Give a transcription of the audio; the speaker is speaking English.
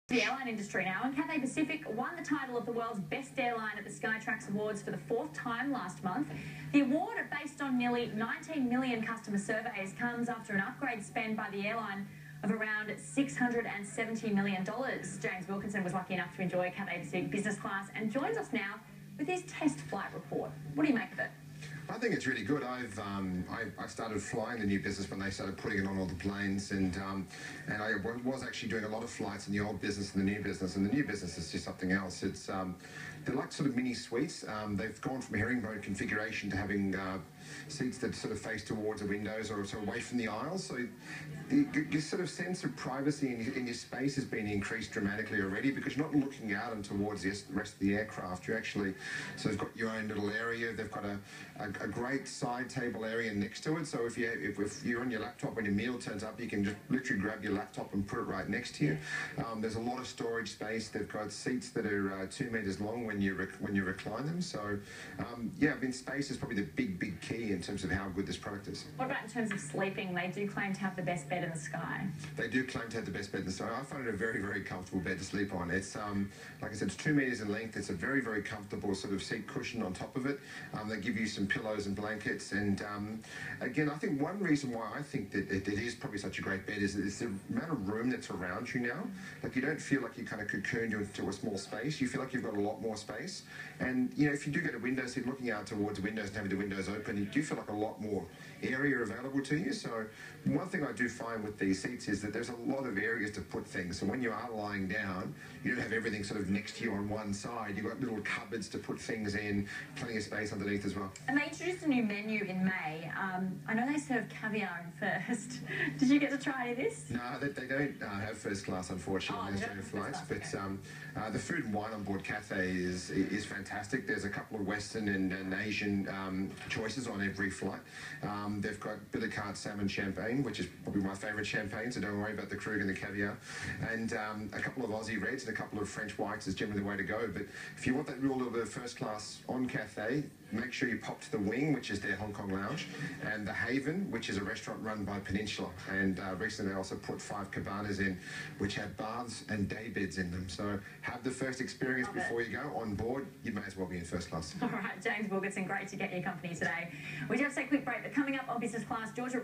The airline industry now, and Cathay Pacific won the title of the world's best airline at the Skytrax Awards for the 4th time last month. The award, based on nearly 19 million customer surveys, comes after an upgrade spend by the airline of around $670 million. James Wilkinson was lucky enough to enjoy Cathay Pacific business class and joins us now with his test flight report. What do you make of it? I think it's really good. I started flying the new business when they started putting it on all the planes, and I was actually doing a lot of flights in the old business and the new business, and the new business is just something else. It's they're like sort of mini suites. They've gone from herringbone configuration to having seats that sort of face towards the windows or sort of away from the aisles. So your sort of sense of privacy in your space has been increased dramatically already, because you're not looking out and towards the rest of the aircraft. You actually sort of got your own little area. They've got a great side table area next to it. So if you're on your laptop when your meal turns up, you can just literally grab your laptop and put it right next to you. There's a lot of storage space. They've got seats that are 2 meters long when you recline them. So yeah, I mean, space is probably the big key in terms of how good this product is. What about in terms of sleeping? They do claim to have the best bed in the sky. They do claim to have the best bed in the sky. I find it a very comfortable bed to sleep on. It's like I said, it's 2 meters in length. It's a very comfortable sort of seat cushion on top of it. They give you some pillows and blankets, and again, I think one reason why I think that it is probably such a great bed is the amount of room that's around you now. Like, you don't feel like you kind of cocooned into a small space. You feel like you've got a lot more space, and you know, if you do get a window seat, looking out towards windows and having the windows open, you do feel like a lot more area available to you. So one thing I do find with these seats is that there's a lot of areas to put things. So when you are lying down, you don't have everything sort of next to you on one side. You've got little cupboards to put things in, plenty of space underneath as well. And they introduced a new menu in May. I know they serve caviar in first. Did you get to try this? No, they don't have first class, unfortunately, on Australian flights. But the food and wine on board Cathay is fantastic. There's a couple of Western and Asian choices on every flight. They've got Billy Cart salmon champagne, which is probably my favourite champagne, so don't worry about the Krug and the caviar. And a couple of Aussie Reds and a couple of French Whites is generally the way to go. But if you want that real little bit of first class on Cathay, make sure you pop to the Wing, which is their Hong Kong lounge, and the Haven, which is a restaurant run by Peninsula. And recently they also put 5 cabanas in, which have baths and day beds in them. So have the first experience before you go on board. You may as well be in first class. All right, James Wilkinson, great to get your company today. We do have to take a quick break, but coming up on Business Class, Georgia...